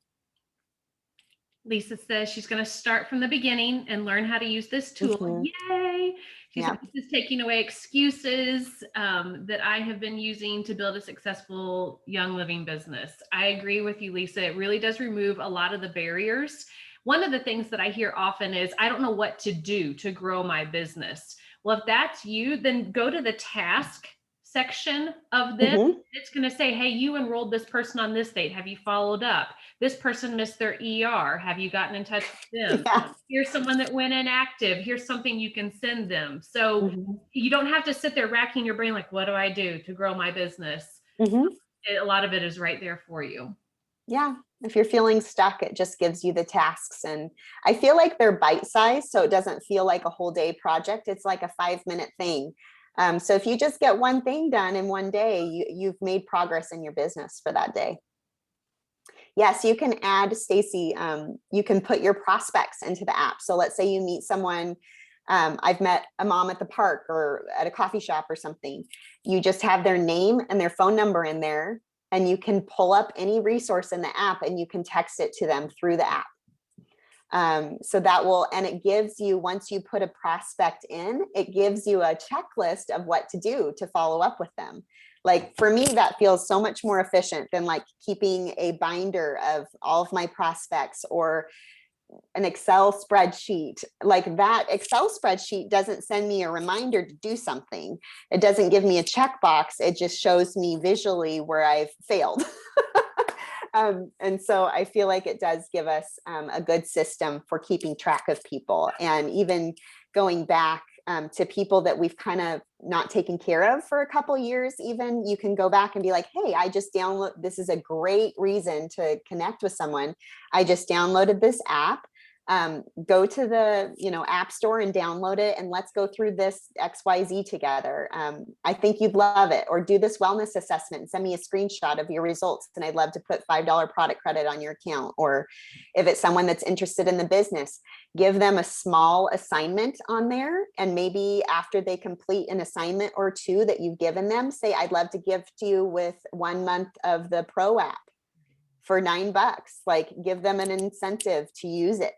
Lisa says she's going to start from the beginning and learn how to use this tool. Mm-hmm. Yay! She said, this is taking away excuses that I have been using to build a successful Young Living business. I agree with you, Lisa. It really does remove a lot of the barriers. One of the things that I hear often is, I don't know what to do to grow my business. Well, if that's you, then go to the task section of this. Mm-hmm. It's going to say, hey, you enrolled this person on this date. Have you followed up? This person missed their ER. Have you gotten in touch with them? Yeah. Here's someone that went inactive. Here's something you can send them. So you don't have to sit there racking your brain like, what do I do to grow my business? A lot of it is right there for you. Yeah. If you're feeling stuck, it just gives you the tasks. And I feel like they're bite-sized, so it doesn't feel like a whole day project. It's like a 5-minute thing. So if you just get one thing done in one day, you've made progress in your business for that day. Yes, you can add, Stacy, you can put your prospects into the app. So let's say you meet someone, I've met a mom at the park or at a coffee shop or something. You just have their name and their phone number in there, and you can pull up any resource in the app and you can text it to them through the app. So that will, and it gives you, once you put a prospect in, it gives you a checklist of what to do to follow up with them. Like for me, that feels so much more efficient than like keeping a binder of all of my prospects or an Excel spreadsheet. Like that Excel spreadsheet doesn't send me a reminder to do something. It doesn't give me a checkbox. It just shows me visually where I've failed. And so I feel like it does give us a good system for keeping track of people, and even going back to people that we've kind of not taken care of for a couple years. Even you can go back and be like, hey, I just download, this is a great reason to connect with someone. I just downloaded this app. Go to the app store and download it, and let's go through this XYZ together. I think you'd love it. Or do this wellness assessment and send me a screenshot of your results, and I'd love to put $5 product credit on your account. Or if it's someone that's interested in the business, give them a small assignment on there, and maybe after they complete an assignment or two that you've given them, say, I'd love to gift you with 1 month of the Pro app for $9. Like, give them an incentive to use it.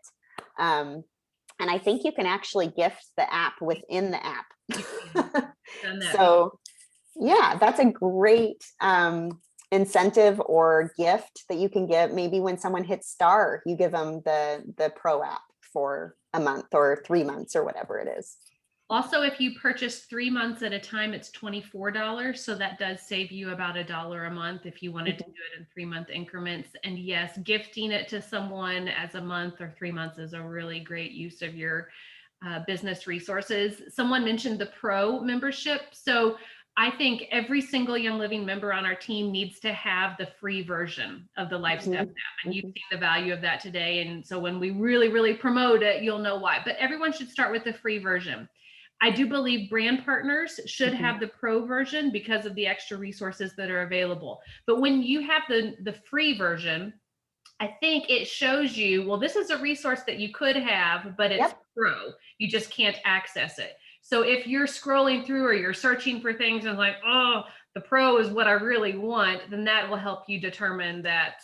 And I think you can actually gift the app within the app. So yeah, that's a great incentive or gift that you can give. Maybe when someone hits star, you give them the Pro app for a month or 3 months or whatever it is. Also, if you purchase 3 months at a time, it's $24. So that does save you about $1 a month if you wanted to do it in 3-month increments. And yes, gifting it to someone as a month or 3 months is a really great use of your business resources. Someone mentioned the Pro membership. So I think every single Young Living member on our team needs to have the free version of the Life Steps app. And you've seen the value of that today. And so when we really, really promote it, you'll know why. But everyone should start with the free version. I do believe brand partners should have the Pro version because of the extra resources that are available. But when you have the free version, I think it shows you, well, this is a resource that you could have, but it's Pro. You just can't access it. So if you're scrolling through or you're searching for things and like, oh, the Pro is what I really want, then that will help you determine that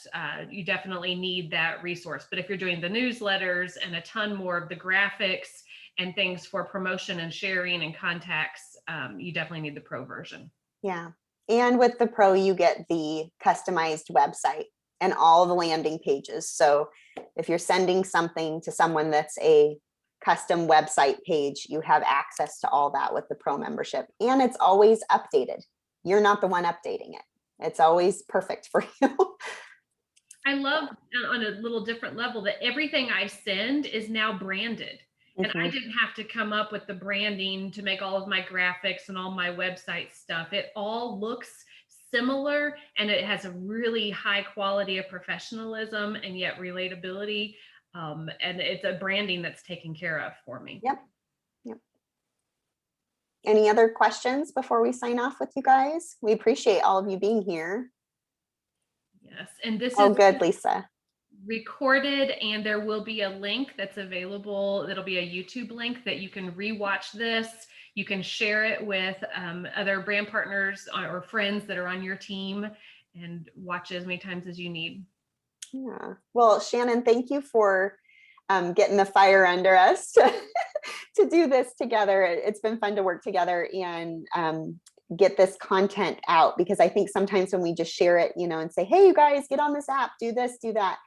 you definitely need that resource. But if you're doing the newsletters and a ton more of the graphics and things for promotion and sharing and contacts, you definitely need the Pro version. Yeah. And with the Pro, you get the customized website and all the landing pages. So if you're sending something to someone that's a custom website page, you have access to all that with the Pro membership. And it's always updated. You're not the one updating it. It's always perfect for you. I love on a little different level that everything I send is now branded. And I didn't have to come up with the branding to make all of my graphics and all my website stuff. It all looks similar, and it has a really high quality of professionalism and yet relatability. And it's a branding that's taken care of for me. Yep. Any other questions before we sign off with you guys? We appreciate all of you being here. Yes. And this is good, Lisa. Recorded, and there will be a link that's available. That'll be a YouTube link that you can rewatch this. You can share it with other brand partners or friends that are on your team, and watch it as many times as you need. Yeah. Well, Shannon, thank you for getting the fire under us to do this together. It's been fun to work together and get this content out, because I think sometimes when we just share it, and say, hey, you guys, get on this app, do this, do that.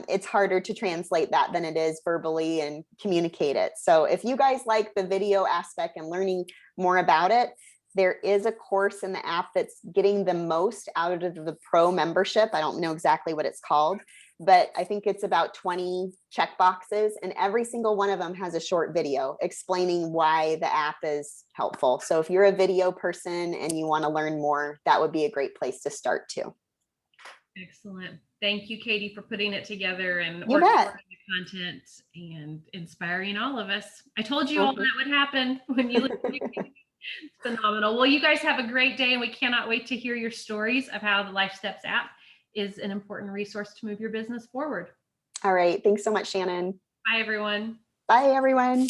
It's harder to translate that than it is verbally and communicate it. So if you guys like the video aspect and learning more about it, there is a course in the app that's getting the most out of the Pro membership. I don't know exactly what it's called, but I think it's about 20 check boxes, and every single one of them has a short video explaining why the app is helpful. So if you're a video person and you want to learn more, that would be a great place to start too. Excellent. Thank you, Katie, for putting it together and working the content and inspiring all of us. I told you all that would happen when you listen to me. Phenomenal. Well, you guys have a great day, and we cannot wait to hear your stories of how the Life Steps app is an important resource to move your business forward. All right. Thanks so much, Shannon. Bye, everyone. Bye, everyone.